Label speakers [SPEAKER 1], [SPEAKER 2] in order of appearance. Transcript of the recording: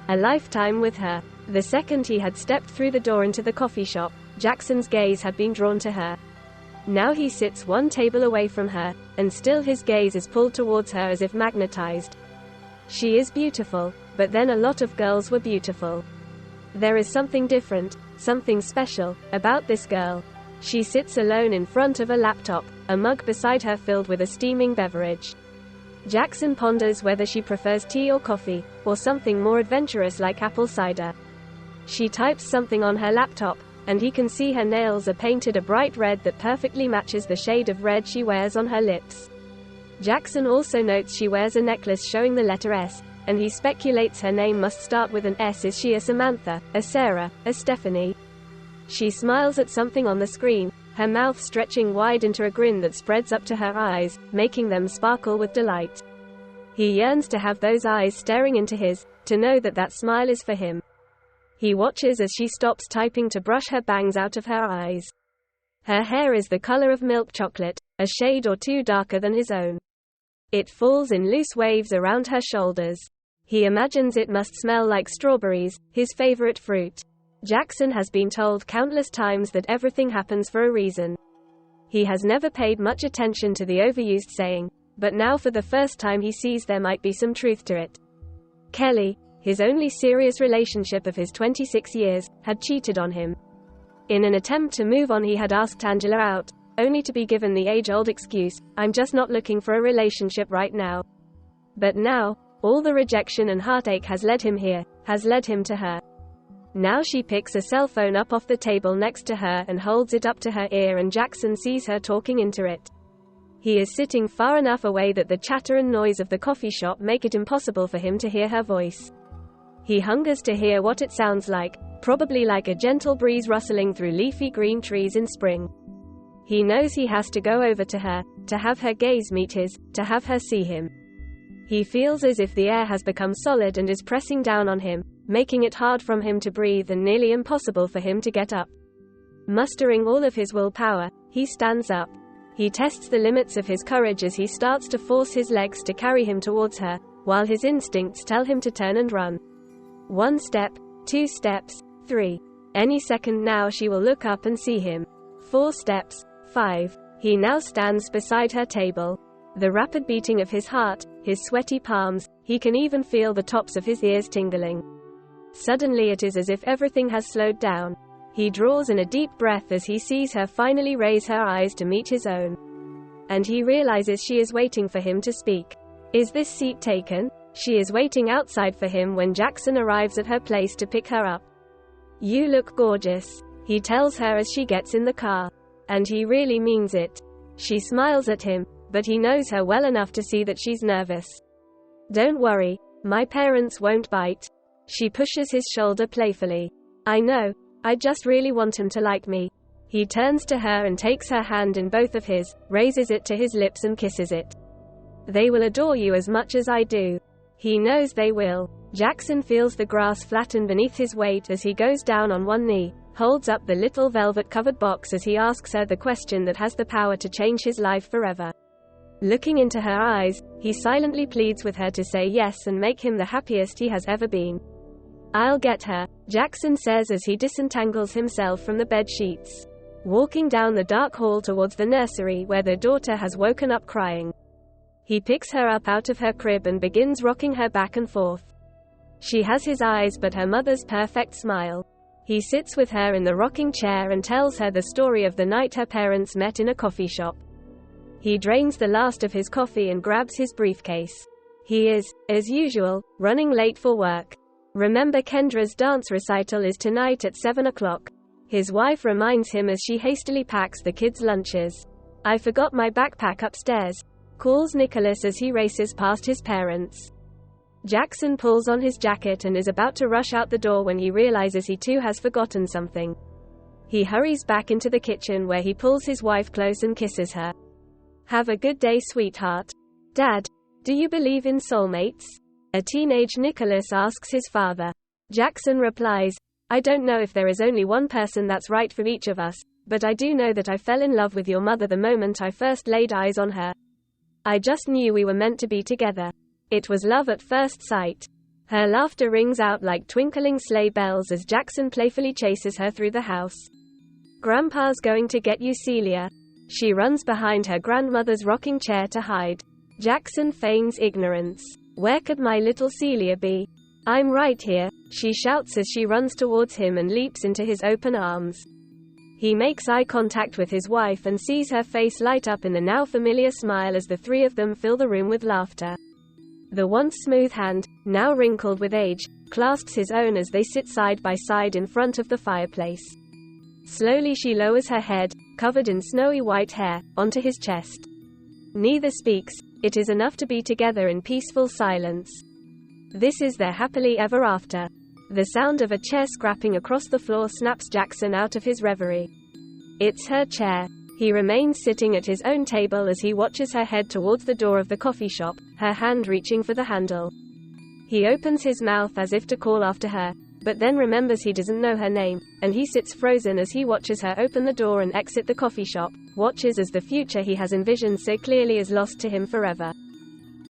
[SPEAKER 1] A lifetime with her. The second he had stepped through the door into the coffee shop, Jackson's gaze had been drawn to her. Now he sits one table away from her, and still his gaze is pulled towards her as if magnetized. She is beautiful, but then a lot of girls were beautiful. There is something different, something special, about this girl. She sits alone in front of a laptop, a mug beside her filled with a steaming beverage. Jackson ponders whether she prefers tea or coffee, or something more adventurous like apple cider. She types something on her laptop, and he can see her nails are painted a bright red that perfectly matches the shade of red she wears on her lips. Jackson also notes she wears a necklace showing the letter S, and he speculates her name must start with an S. Is she a Samantha, a Sarah, a Stephanie? She smiles at something on the screen, her mouth stretching wide into a grin that spreads up to her eyes, making them sparkle with delight. He yearns to have those eyes staring into his, to know that that smile is for him. He watches as she stops typing to brush her bangs out of her eyes. Her hair is the color of milk chocolate, a shade or two darker than his own. It falls in loose waves around her shoulders. He imagines it must smell like strawberries, his favorite fruit. Jackson has been told countless times that everything happens for a reason. He has never paid much attention to the overused saying, but now for the first time he sees there might be some truth to it. Kelly, his only serious relationship of his 26 years, had cheated on him. In an attempt to move on, he had asked Angela out, only to be given the age-old excuse, "I'm just not looking for a relationship right now." But now, all the rejection and heartache has led him here, has led him to her. Now she picks a cell phone up off the table next to her and holds it up to her ear, and Jackson sees her talking into it. He is sitting far enough away that the chatter and noise of the coffee shop make it impossible for him to hear her voice. He hungers to hear what it sounds like, probably like a gentle breeze rustling through leafy green trees in spring. He knows he has to go over to her, to have her gaze meet his, to have her see him. He feels as if the air has become solid and is pressing down on him, making it hard for him to breathe and nearly impossible for him to get up. Mustering all of his willpower, he stands up. He tests the limits of his courage as he starts to force his legs to carry him towards her, while his instincts tell him to turn and run. 1 step, 2 steps, 3. Any second now she will look up and see him. 4 steps, 5. He now stands beside her table. The rapid beating of his heart, his sweaty palms, he can even feel the tops of his ears tingling. Suddenly it is as if everything has slowed down. He draws in a deep breath as he sees her finally raise her eyes to meet his own. And he realizes she is waiting for him to speak. Is this seat taken? She is waiting outside for him when Jackson arrives at her place to pick her up. You look gorgeous, he tells her as she gets in the car. And he really means it. She smiles at him, but he knows her well enough to see that she's nervous. Don't worry, my parents won't bite. She pushes his shoulder playfully. I know, I just really want him to like me. He turns to her and takes her hand in both of his, raises it to his lips and kisses it. They will adore you as much as I do. He knows they will. Jackson feels the grass flatten beneath his weight as he goes down on one knee, holds up the little velvet-covered box as he asks her the question that has the power to change his life forever. Looking into her eyes, he silently pleads with her to say yes and make him the happiest he has ever been. I'll get her, Jackson says as he disentangles himself from the bed sheets. Walking down the dark hall towards the nursery where their daughter has woken up crying. He picks her up out of her crib and begins rocking her back and forth. She has his eyes but her mother's perfect smile. He sits with her in the rocking chair and tells her the story of the night her parents met in a coffee shop. He drains the last of his coffee and grabs his briefcase. He is, as usual, running late for work. Remember Kendra's dance recital is tonight at 7 o'clock. His wife reminds him as she hastily packs the kids' lunches. I forgot my backpack upstairs, calls Nicholas as he races past his parents. Jackson pulls on his jacket and is about to rush out the door when he realizes he too has forgotten something. He hurries back into the kitchen where he pulls his wife close and kisses her. Have a good day, sweetheart. Dad, do you believe in soulmates? A teenage Nicholas asks his father. Jackson replies, I don't know if there is only one person that's right for each of us, but I do know that I fell in love with your mother the moment I first laid eyes on her. I just knew we were meant to be together. It was love at first sight. Her laughter rings out like twinkling sleigh bells as Jackson playfully chases her through the house. Grandpa's going to get you, Celia. She runs behind her grandmother's rocking chair to hide. Jackson feigns ignorance. Where could my little Celia be? I'm right here, she shouts as she runs towards him and leaps into his open arms. He makes eye contact with his wife and sees her face light up in the now familiar smile as the three of them fill the room with laughter. The once smooth hand, now wrinkled with age, clasps his own as they sit side by side in front of the fireplace. Slowly she lowers her head, covered in snowy white hair, onto his chest. Neither speaks. It is enough to be together in peaceful silence. This is their happily ever after. The sound of a chair scrapping across the floor snaps Jackson out of his reverie. It's her chair. He remains sitting at his own table as he watches her head towards the door of the coffee shop, her hand reaching for the handle. He opens his mouth as if to call after her, but then remembers he doesn't know her name, and he sits frozen as he watches her open the door and exit the coffee shop, watches as the future he has envisioned so clearly is lost to him forever.